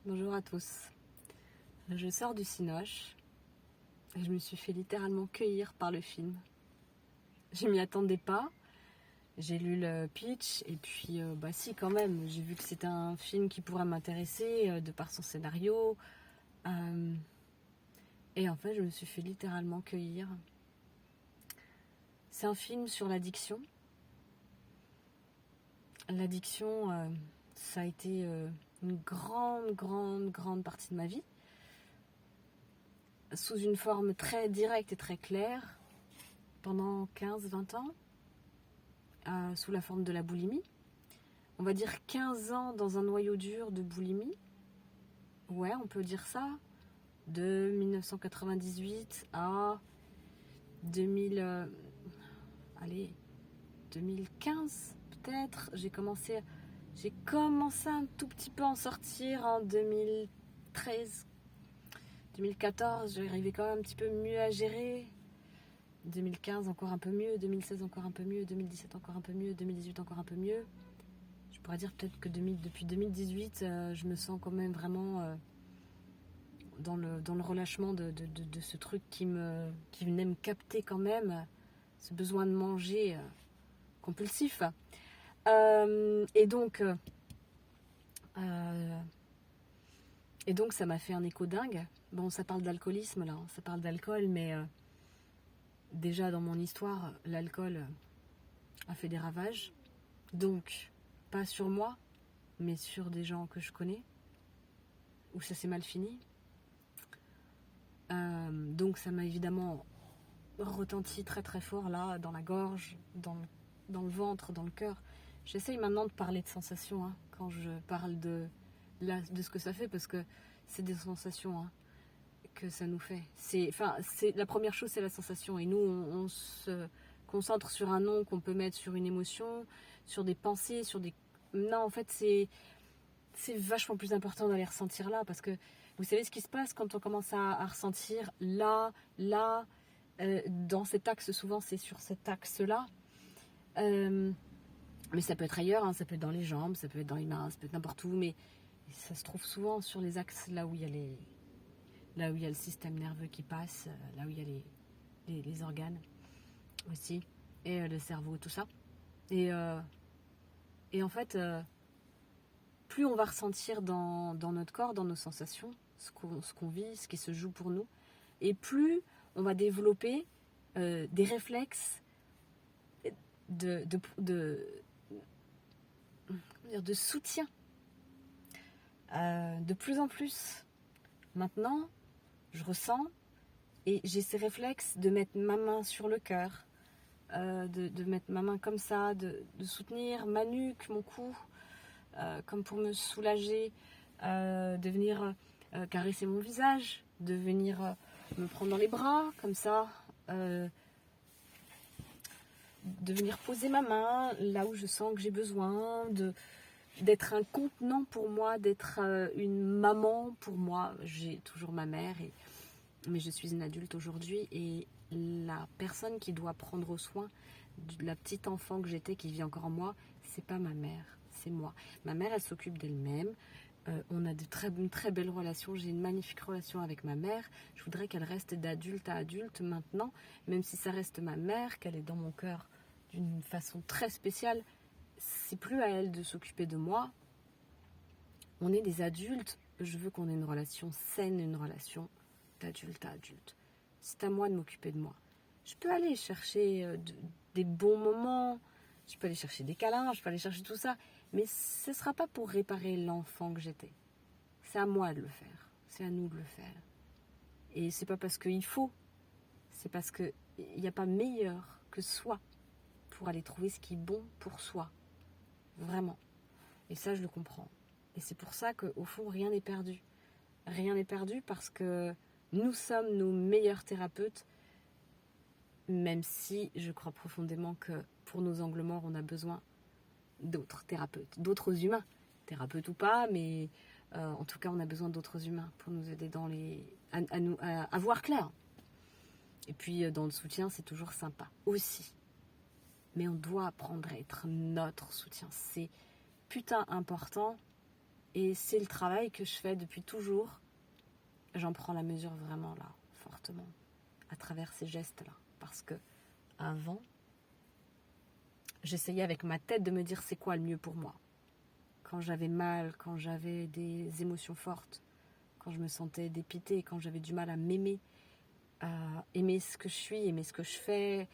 bonjour à tous. Je sors du Cinoche et je me suis fait littéralement cueillir par le film. Je m'y attendais pas, j'ai lu le pitch et puis si quand même, j'ai vu que c'était un film qui pourrait m'intéresser de par son scénario. Et en fait, je me suis fait littéralement cueillir. C'est un film sur l'addiction. L'addiction, ça a été une grande partie de ma vie. Sous une forme très directe et très claire, pendant 15-20 ans, sous la forme de la boulimie. On va dire 15 ans dans un noyau dur de boulimie. Ouais, on peut dire ça. De 1998 à 2000, 2015 peut-être. J'ai commencé un tout petit peu à en sortir en 2013. 2014, j'arrivais quand même un petit peu mieux à gérer. 2015 encore un peu mieux, 2016 encore un peu mieux, 2017 encore un peu mieux, 2018 encore un peu mieux. Je pourrais dire peut-être que depuis 2018, je me sens quand même vraiment dans le relâchement de ce truc qui venait me capter quand même, ce besoin de manger compulsif. Et donc ça m'a fait un écho dingue. Bon, ça parle d'alcoolisme là, ça parle d'alcool, mais déjà dans mon histoire, l'alcool a fait des ravages. Donc, pas sur moi, mais sur des gens que je connais, où ça s'est mal fini. Donc ça m'a évidemment retenti très très fort là, dans la gorge, dans le ventre, dans le cœur. J'essaye maintenant de parler de sensations quand je parle de ce que ça fait, parce que c'est des sensations que ça nous fait. La première chose, c'est la sensation. Et nous, on se concentre sur un nom qu'on peut mettre sur une émotion, sur des pensées, sur des... Non, en fait, c'est vachement plus important d'aller ressentir là, parce que vous savez ce qui se passe quand on commence à ressentir là, dans cet axe, souvent c'est sur cet axe-là. Mais ça peut être ailleurs, ça peut être dans les jambes, ça peut être dans les mains, ça peut être n'importe où, mais ça se trouve souvent sur les axes là où il y a le système nerveux qui passe, là où il y a les organes aussi, et le cerveau, tout ça. Et en fait, plus on va ressentir dans notre corps, dans nos sensations, ce qu'on vit, ce qui se joue pour nous, et plus on va développer des réflexes de soutien. De plus en plus, maintenant, je ressens et j'ai ces réflexes de mettre ma main sur le cœur, de mettre ma main comme ça, de soutenir ma nuque, mon cou, comme pour me soulager, de venir caresser mon visage, de venir me prendre dans les bras, comme ça, de venir poser ma main là où je sens que j'ai besoin, d'être un contenant pour moi, d'être une maman pour moi. J'ai toujours ma mère, mais je suis une adulte aujourd'hui, et la personne qui doit prendre soin de la petite enfant que j'étais, qui vit encore en moi, c'est pas ma mère, c'est moi. Ma mère, elle s'occupe d'elle-même. On a une très belle relation. J'ai une magnifique relation avec ma mère. Je voudrais qu'elle reste d'adulte à adulte maintenant, même si ça reste ma mère, qu'elle est dans mon cœur d'une façon très spéciale. C'est plus à elle de s'occuper de moi. On est des adultes. Je veux qu'on ait une relation saine, une relation d'adulte à adulte. C'est à moi de m'occuper de moi. Je peux aller chercher des bons moments, je peux aller chercher des câlins, je peux aller chercher tout ça, mais ce ne sera pas pour réparer l'enfant que j'étais. C'est à moi de le faire, c'est à nous de le faire. Et c'est pas parce qu'il faut, c'est parce qu'il n'y a pas meilleur que soi pour aller trouver ce qui est bon pour soi. Vraiment. Et ça, je le comprends. Et c'est pour ça qu'au fond, rien n'est perdu. Rien n'est perdu, parce que nous sommes nos meilleurs thérapeutes, même si je crois profondément que pour nos angles morts, on a besoin d'autres thérapeutes, d'autres humains, thérapeutes ou pas, mais en tout cas, on a besoin d'autres humains pour nous aider à voir clair. Et puis, dans le soutien, c'est toujours sympa aussi. Mais on doit apprendre à être notre soutien. C'est putain important Et c'est le travail que je fais depuis toujours. J'en prends la mesure vraiment là, fortement, à travers ces gestes-là. Parce que avant, j'essayais avec ma tête de me dire c'est quoi le mieux pour moi. Quand j'avais mal, quand j'avais des émotions fortes, quand je me sentais dépitée, quand j'avais du mal à m'aimer, à aimer ce que je suis, aimer ce que je fais,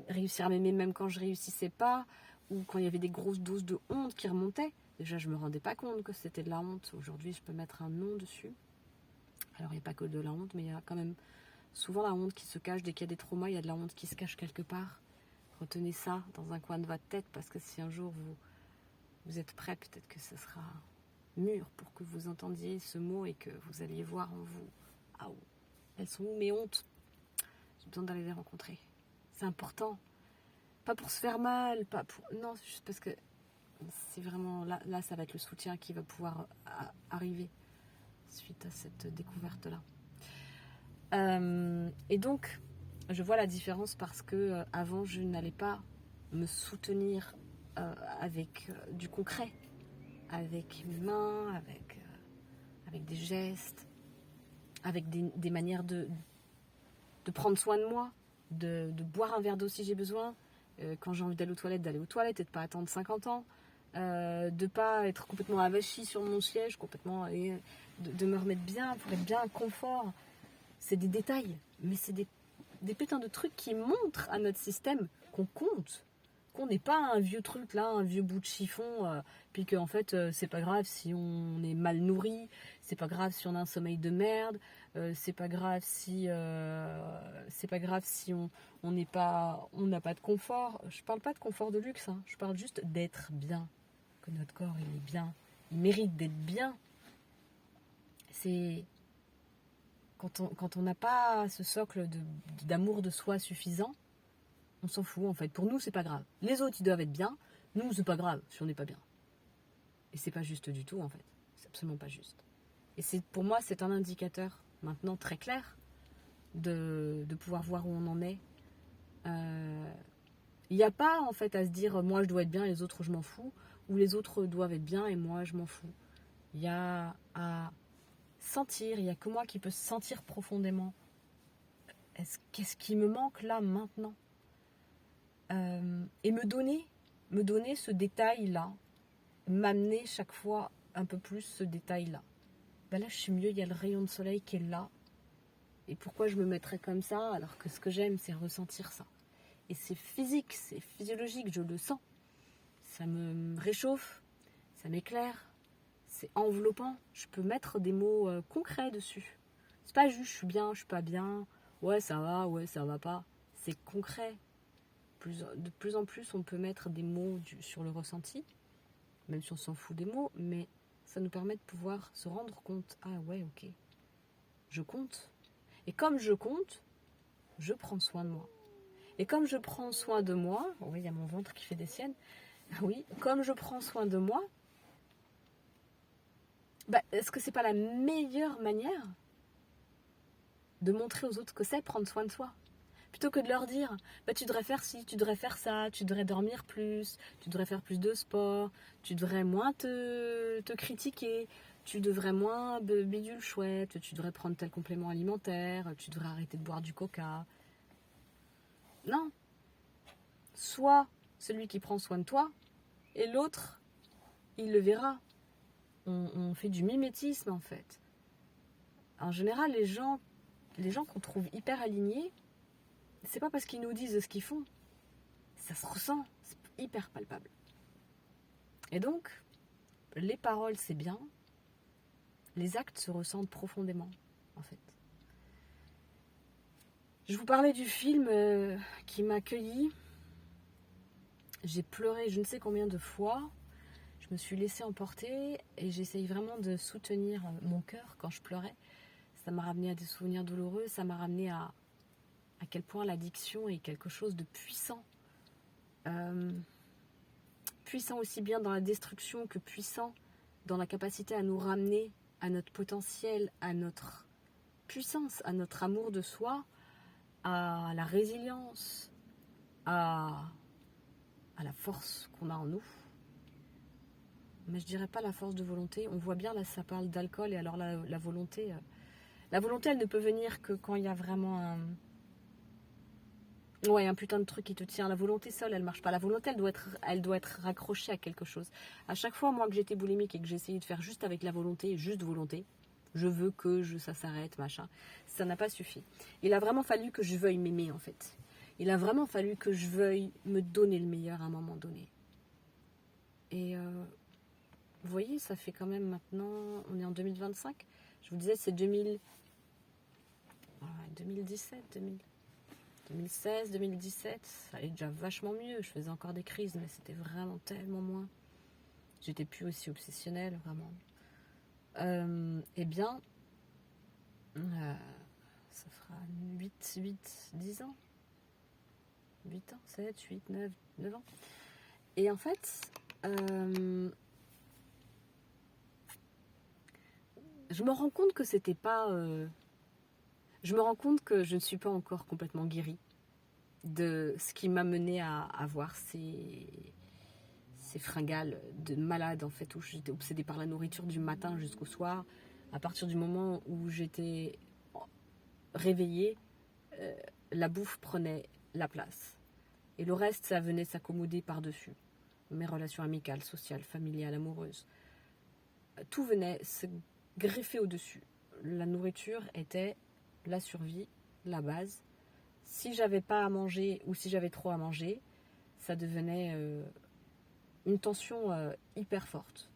réussir à m'aimer même quand je réussissais pas, ou quand il y avait des grosses doses de honte qui remontaient. Déjà, je me rendais pas compte que c'était de la honte. Aujourd'hui, je peux mettre un nom dessus. Alors, il n'y a pas que de la honte, mais il y a quand même souvent la honte qui se cache. Dès qu'il y a des traumas, il y a de la honte qui se cache quelque part. Retenez ça dans un coin de votre tête, parce que si un jour vous êtes prêt, peut-être que ce sera mûr pour que vous entendiez ce mot et que vous alliez voir en vous, ah, elles sont où mes hontes? J'ai besoin d'aller les rencontrer. C'est important. Pas pour se faire mal, pas pour... Non, c'est juste parce que c'est vraiment... Là, ça va être le soutien qui va pouvoir arriver suite à cette découverte-là. Et donc, je vois la différence parce que avant, je n'allais pas me soutenir avec du concret, avec mes mains, avec des gestes, avec des manières de prendre soin de moi, de boire un verre d'eau si j'ai besoin, quand j'ai envie d'aller aux toilettes et de pas attendre 50 ans, de pas être complètement avachie sur mon siège, complètement, et de me remettre bien, pour être bien confort. C'est des détails, mais c'est des putains de trucs qui montrent à notre système qu'on compte, qu'on n'est pas un vieux truc là, un vieux bout de chiffon, puis qu'en fait c'est pas grave si on est mal nourri, c'est pas grave si on a un sommeil de merde, c'est pas grave si on n'a pas de confort. Je parle pas de confort de luxe, hein. Je parle juste d'être bien, que notre corps il est bien, il mérite d'être bien. C'est quand on n'a pas ce socle d'amour de soi suffisant, on s'en fout en fait. Pour nous, c'est pas grave. Les autres, ils doivent être bien. Nous, c'est pas grave si on n'est pas bien. Et c'est pas juste du tout en fait. C'est absolument pas juste. Et pour moi, c'est un indicateur maintenant très clair de pouvoir voir où on en est. Il n'y a pas en fait à se dire moi je dois être bien, les autres je m'en fous, ou les autres doivent être bien et moi je m'en fous. Il y a à sentir, il n'y a que moi qui peux sentir profondément. Qu'est-ce qui me manque là maintenant? Et me donner ce détail-là, m'amener chaque fois un peu plus ce détail-là. Ben là, je suis mieux, il y a le rayon de soleil qui est là. Et pourquoi je me mettrais comme ça alors que ce que j'aime, c'est ressentir ça? Et c'est physique, c'est physiologique, je le sens. Ça me réchauffe, ça m'éclaire, c'est enveloppant. Je peux mettre des mots concrets dessus. C'est pas juste je suis bien, je suis pas bien, ouais ça va pas. C'est concret. De plus en plus, on peut mettre des mots sur le ressenti, même si on s'en fout des mots, mais ça nous permet de pouvoir se rendre compte. Ah ouais, ok, je compte. Et comme je compte, je prends soin de moi. Et comme je prends soin de moi, oui, il y a mon ventre qui fait des siennes, oui, comme je prends soin de moi, est-ce que c'est pas la meilleure manière de montrer aux autres que c'est prendre soin de soi? Plutôt que de leur dire, tu devrais faire ci, tu devrais faire ça, tu devrais dormir plus, tu devrais faire plus de sport, tu devrais moins te critiquer, tu devrais moins bidule chouette, tu devrais prendre tel complément alimentaire, tu devrais arrêter de boire du coca. Non. Soit celui qui prend soin de toi, et l'autre, il le verra. On fait du mimétisme en fait. En général, les gens qu'on trouve hyper alignés, c'est pas parce qu'ils nous disent ce qu'ils font. Ça se ressent, c'est hyper palpable. Et donc, les paroles, c'est bien. Les actes se ressentent profondément, en fait. Je vous parlais du film qui m'a accueilli. J'ai pleuré je ne sais combien de fois. Je me suis laissée emporter et j'essaye vraiment de soutenir mon cœur quand je pleurais. Ça m'a ramené à des souvenirs douloureux. Ça m'a ramené à quel point l'addiction est quelque chose de puissant. Puissant aussi bien dans la destruction que puissant dans la capacité à nous ramener à notre potentiel, à notre puissance, à notre amour de soi, à la résilience, à la force qu'on a en nous. mais je dirais pas la force de volonté. On voit bien là, ça parle d'alcool, et alors la volonté, elle ne peut venir que quand il y a vraiment un putain de truc qui te tient. La volonté seule, elle marche pas. La volonté, elle doit être raccrochée à quelque chose. À chaque fois, moi, que j'étais boulimique et que j'essayais de faire juste avec la volonté, juste volonté, je veux que ça s'arrête, machin, ça n'a pas suffi. Il a vraiment fallu que je veuille m'aimer, en fait. Il a vraiment fallu que je veuille me donner le meilleur à un moment donné. Et vous voyez, ça fait quand même maintenant, on est en 2025. Je vous disais, c'est 2017, 2016, 2017, ça allait déjà vachement mieux. Je faisais encore des crises, mais c'était vraiment tellement moins. J'étais plus aussi obsessionnelle, vraiment. Eh bien, ça fera 10 ans. 8 ans, 7, 8, 9 ans. Et en fait, je me rends compte que c'était pas... je me rends compte que je ne suis pas encore complètement guérie de ce qui m'a mené à avoir ces fringales de malade, en fait, où j'étais obsédée par la nourriture du matin jusqu'au soir. À partir du moment où j'étais réveillée, la bouffe prenait la place. Et le reste, ça venait s'accommoder par-dessus. Mes relations amicales, sociales, familiales, amoureuses. Tout venait se greffer au-dessus. La nourriture était la survie, la base. Si j'avais pas à manger ou si j'avais trop à manger, ça devenait une tension hyper forte.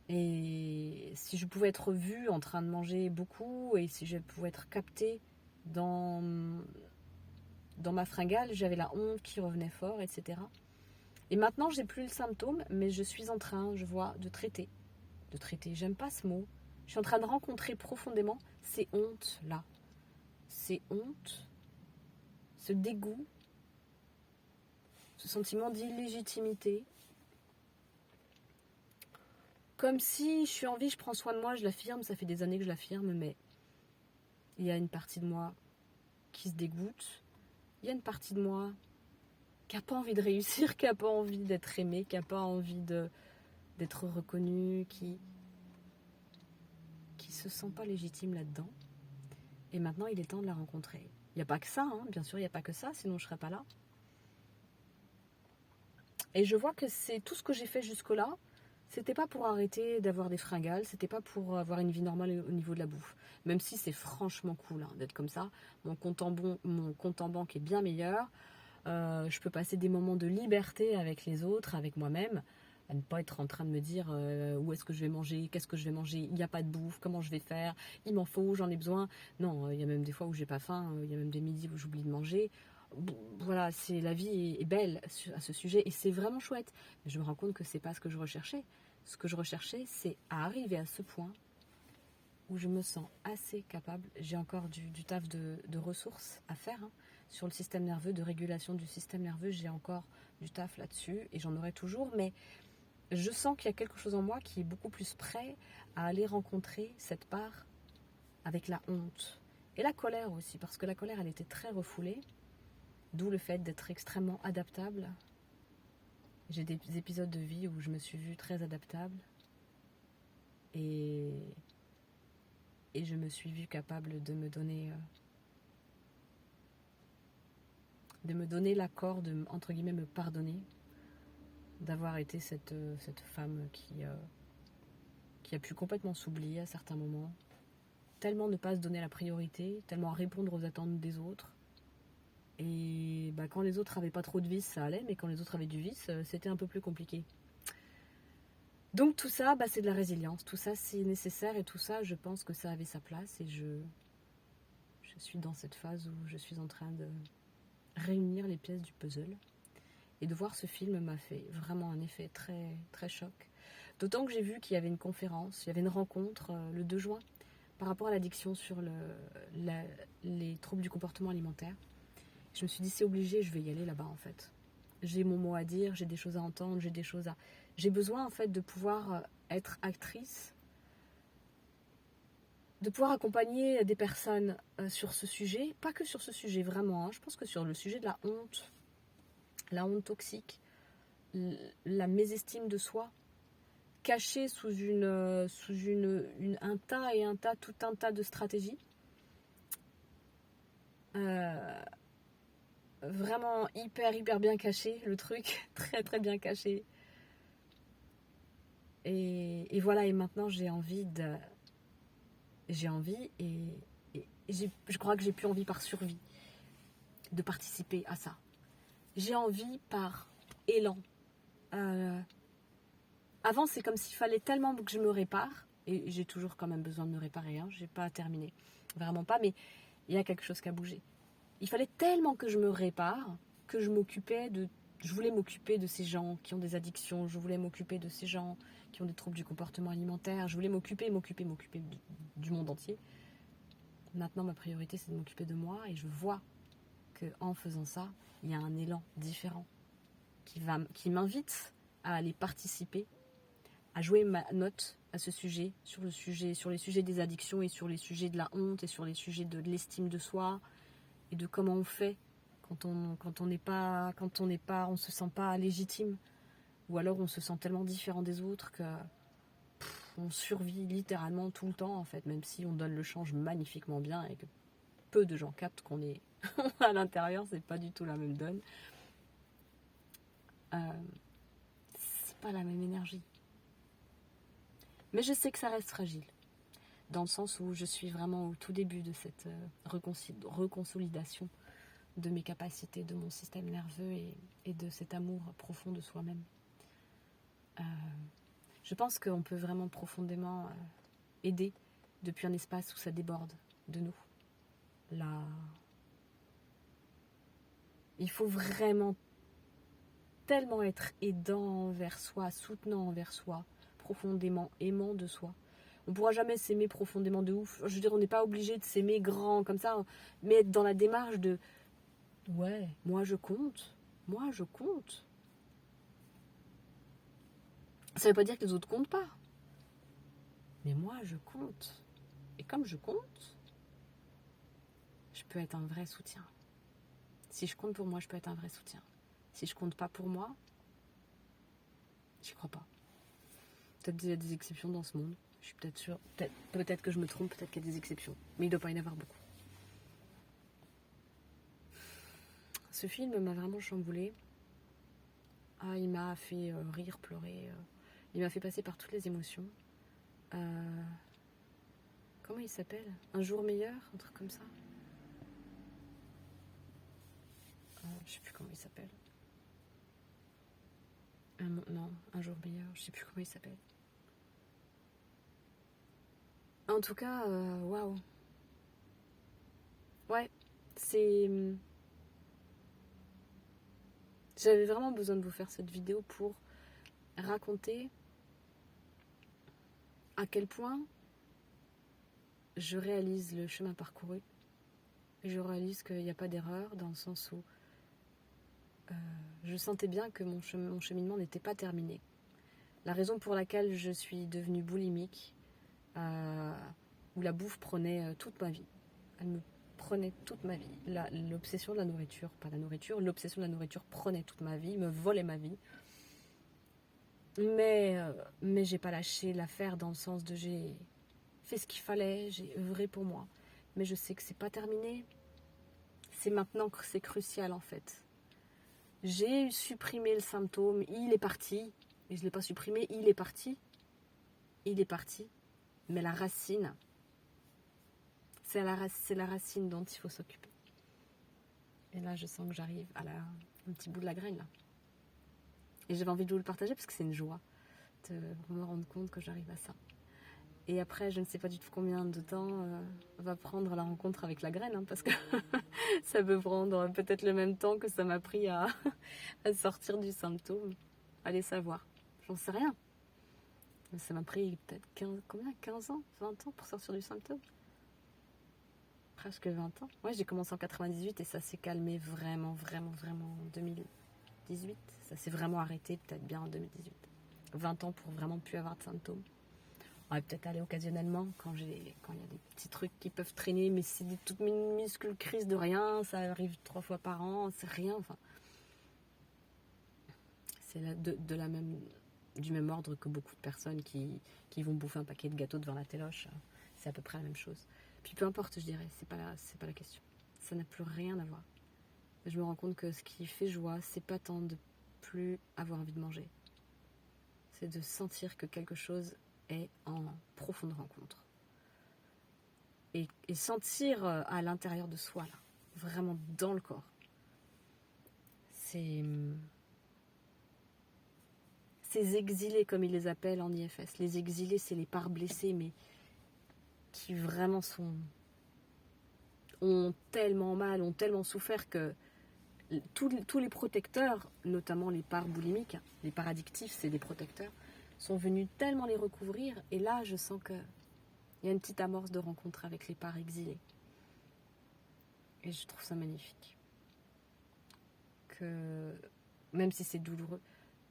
Et si je pouvais être vue en train de manger beaucoup et si je pouvais être captée dans ma fringale, j'avais la honte qui revenait fort, etc. Et maintenant, j'ai plus le symptôme, mais je suis en train, je vois, de traiter. J'aime pas ce mot. Je suis en train de rencontrer profondément ces hontes-là. Ces hontes, ce dégoût, ce sentiment d'illégitimité. Comme si je suis en vie, je prends soin de moi, je l'affirme, ça fait des années que je l'affirme, mais il y a une partie de moi qui se dégoûte. Il y a une partie de moi qui n'a pas envie de réussir, qui n'a pas envie d'être aimée, qui n'a pas envie d'être reconnue, qui se sent pas légitime là-dedans. Et maintenant, il est temps de la rencontrer. Il n'y a pas que ça, hein, bien sûr, il n'y a pas que ça, sinon je ne serais pas là. Et je vois que c'est tout ce que j'ai fait jusque-là. C'était pas pour arrêter d'avoir des fringales, c'était pas pour avoir une vie normale au niveau de la bouffe. Même si c'est franchement cool d'être comme ça. Mon compte en banque est bien meilleur. Je peux passer des moments de liberté avec les autres, avec moi-même, à ne pas être en train de me dire où est-ce que je vais manger, qu'est-ce que je vais manger, il n'y a pas de bouffe, comment je vais faire, il m'en faut, j'en ai besoin. Non, il y a même des fois où j'ai pas faim, il y a même des midis où j'oublie de manger. Voilà, la vie est belle à ce sujet et c'est vraiment chouette. Mais je me rends compte que c'est pas ce que je recherchais. Ce que je recherchais, c'est à arriver à ce point où je me sens assez capable. J'ai encore du taf de ressources à faire sur le système nerveux, de régulation du système nerveux. J'ai encore du taf là-dessus et j'en aurai toujours. Mais je sens qu'il y a quelque chose en moi qui est beaucoup plus prêt à aller rencontrer cette part avec la honte. Et la colère aussi, parce que la colère, elle était très refoulée. D'où le fait d'être extrêmement adaptable. J'ai des épisodes de vie où je me suis vue très adaptable. Et je me suis vue capable de me donner l'accord de, entre guillemets, me pardonner d'avoir été cette femme qui a pu complètement s'oublier à certains moments, tellement ne pas se donner la priorité, tellement répondre aux attentes des autres. Et quand les autres n'avaient pas trop de vices, ça allait, mais quand les autres avaient du vice, c'était un peu plus compliqué. Donc tout ça, c'est de la résilience, tout ça c'est nécessaire et tout ça, je pense que ça avait sa place et je suis dans cette phase où je suis en train de réunir les pièces du puzzle. Et de voir ce film m'a fait vraiment un effet très, très choc. D'autant que j'ai vu qu'il y avait une conférence, il y avait une rencontre le 2 juin par rapport à l'addiction sur les troubles du comportement alimentaire. Je me suis dit c'est obligé, je vais y aller là-bas en fait. J'ai mon mot à dire, j'ai des choses à entendre, j'ai besoin en fait de pouvoir être actrice, de pouvoir accompagner des personnes sur ce sujet, pas que sur ce sujet vraiment, je pense que sur le sujet de la honte toxique, la mésestime de soi, caché sous un tas et un tas, tout un tas de stratégies. Vraiment hyper bien caché le truc, très très bien caché. Et voilà, et maintenant j'ai envie je crois que j'ai plus envie par survie de participer à ça. J'ai envie par élan. Avant, c'est comme s'il fallait tellement que je me répare, et j'ai toujours quand même besoin de me réparer, hein, j'ai pas terminé, vraiment pas, mais il y a quelque chose qui a bougé. Il fallait tellement que je me répare que je voulais m'occuper de ces gens qui ont des addictions, je voulais m'occuper de ces gens qui ont des troubles du comportement alimentaire, je voulais m'occuper du monde entier. Maintenant, ma priorité, c'est de m'occuper de moi, et je vois qu'en faisant ça, il y a un élan différent qui m'invite à aller participer, à jouer ma note à ce sujet, sur les sujets des addictions et sur les sujets de la honte et sur les sujets de l'estime de soi et de comment on fait quand on se sent pas légitime, ou alors on se sent tellement différent des autres que on survit littéralement tout le temps en fait, même si on donne le change magnifiquement bien et que peu de gens captent qu'on est à l'intérieur, c'est pas du tout la même donne. C'est pas la même énergie. Mais je sais que ça reste fragile, dans le sens où je suis vraiment au tout début de cette reconsolidation de mes capacités, de mon système nerveux et de cet amour profond de soi-même. Je pense qu'on peut vraiment profondément aider depuis un espace où ça déborde de nous. Là, il faut vraiment tellement être aidant envers soi, soutenant envers soi, profondément aimant de soi. On ne pourra jamais s'aimer profondément de ouf. Je veux dire, on n'est pas obligé de s'aimer grand comme ça, mais être dans la démarche de ouais, moi je compte. Moi je compte. Ça ne veut pas dire que les autres comptent pas. Mais moi je compte. Et comme je compte, je peux être un vrai soutien. Si je compte pour moi, je peux être un vrai soutien. Si je compte pas pour moi, j'y crois pas. Peut-être qu'il y a des exceptions dans ce monde. Je suis peut-être sûre. Peut-être que je me trompe, peut-être qu'il y a des exceptions. Mais il ne doit pas y en avoir beaucoup. Ce film m'a vraiment chamboulée. Ah, il m'a fait rire, pleurer. Il m'a fait passer par toutes les émotions. Comment il s'appelle ? Un jour meilleur ? Un truc comme ça ? Je sais plus comment il s'appelle. Non, un jour meilleur. Je sais plus comment il s'appelle. En tout cas, waouh. Ouais, c'est... J'avais vraiment besoin de vous faire cette vidéo pour raconter à quel point je réalise le chemin parcouru. Et je réalise qu'il n'y a pas d'erreur, dans le sens où je sentais bien que mon cheminement n'était pas terminé. La raison pour laquelle je suis devenue boulimique, où la bouffe prenait toute ma vie. Elle me prenait toute ma vie. L'obsession de la nourriture, pas la nourriture, l'obsession de la nourriture prenait toute ma vie, me volait ma vie. Mais j'ai pas lâché l'affaire, dans le sens de j'ai fait ce qu'il fallait, j'ai œuvré pour moi. Mais je sais que c'est pas terminé. C'est maintenant que c'est crucial en fait. J'ai supprimé le symptôme, il est parti. Et je ne l'ai pas supprimé, il est parti. Il est parti. Mais la racine, c'est la racine dont il faut s'occuper. Et là, je sens que j'arrive à un petit bout de la graine là. Et j'avais envie de vous le partager parce que c'est une joie de me rendre compte que j'arrive à ça. Et après, je ne sais pas du tout combien de temps va prendre la rencontre avec la graine, hein, parce que ça peut prendre peut-être le même temps que ça m'a pris à sortir du symptôme. Allez savoir, j'en sais rien. Ça m'a pris peut-être 15 ans, 20 ans pour sortir du symptôme. Presque 20 ans. Ouais, j'ai commencé en 98 et ça s'est calmé vraiment en 2018. Ça s'est vraiment arrêté peut-être bien en 2018. 20 ans pour vraiment plus avoir de symptômes. On va peut-être aller occasionnellement quand il y a des petits trucs qui peuvent traîner, mais c'est des toutes minuscules crises de rien, ça arrive 3 fois par an, c'est rien, enfin. C'est de la même du même ordre que beaucoup de personnes qui vont bouffer un paquet de gâteaux devant la téloche. C'est à peu près la même chose. Puis peu importe, je dirais, c'est pas la question. Ça n'a plus rien à voir. Je me rends compte que ce qui fait joie, c'est pas tant de plus avoir envie de manger. C'est de sentir que quelque chose est en profonde rencontre. Et sentir à l'intérieur de soi, là, vraiment dans le corps. Ces exilés, comme ils les appellent en IFS. Les exilés, c'est les parts blessées, mais qui vraiment ont tellement mal, ont tellement souffert que tous les protecteurs, notamment les parts boulimiques, les parts addictifs, c'est des protecteurs, sont venus tellement les recouvrir. Et là, je sens qu'il y a une petite amorce de rencontre avec les parts exilées. Et je trouve ça magnifique. Que, même si c'est douloureux,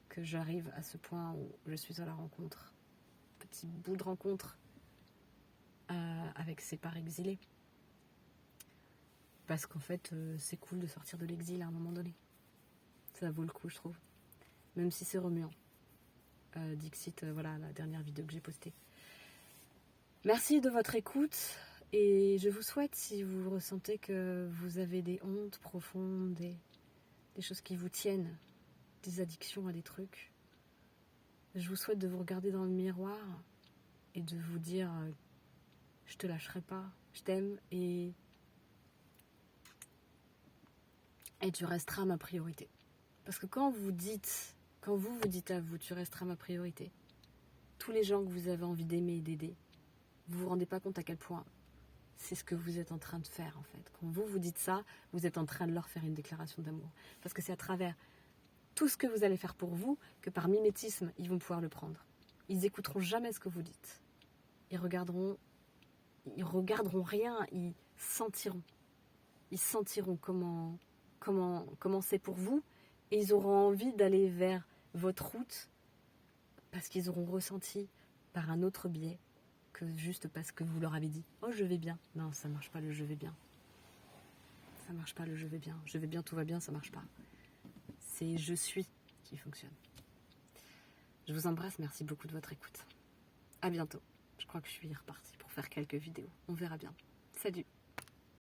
que j'arrive à ce point où je suis à la rencontre. Petit bout de rencontre avec ces parts exilées. Parce qu'en fait, c'est cool de sortir de l'exil à un moment donné. Ça vaut le coup, je trouve. Même si c'est remuant. Dixit, voilà la dernière vidéo que j'ai postée. Merci de votre écoute. Et je vous souhaite, si vous ressentez que vous avez des hontes profondes, des choses qui vous tiennent, des addictions à des trucs, je vous souhaite de vous regarder dans le miroir et de vous dire je te lâcherai pas, je t'aime et tu resteras ma priorité. Parce que quand vous vous dites à vous, tu resteras ma priorité, tous les gens que vous avez envie d'aimer et d'aider, vous vous rendez pas compte à quel point c'est ce que vous êtes en train de faire en fait. Quand vous dites ça, vous êtes en train de leur faire une déclaration d'amour. Parce que c'est à travers tout ce que vous allez faire pour vous que par mimétisme, ils vont pouvoir le prendre. Ils écouteront jamais ce que vous dites. Ils regarderont rien, ils sentiront. Ils sentiront comment c'est pour vous et ils auront envie d'aller vers votre route parce qu'ils auront ressenti par un autre biais que juste parce que vous leur avez dit « Oh, je vais bien ». Non, ça marche pas le « je vais bien ». Ça marche pas le « je vais bien ». « Je vais bien, tout va bien », ça marche pas. C'est « je suis » qui fonctionne. Je vous embrasse, merci beaucoup de votre écoute. À bientôt. Je crois que je suis repartie pour faire quelques vidéos. On verra bien. Salut.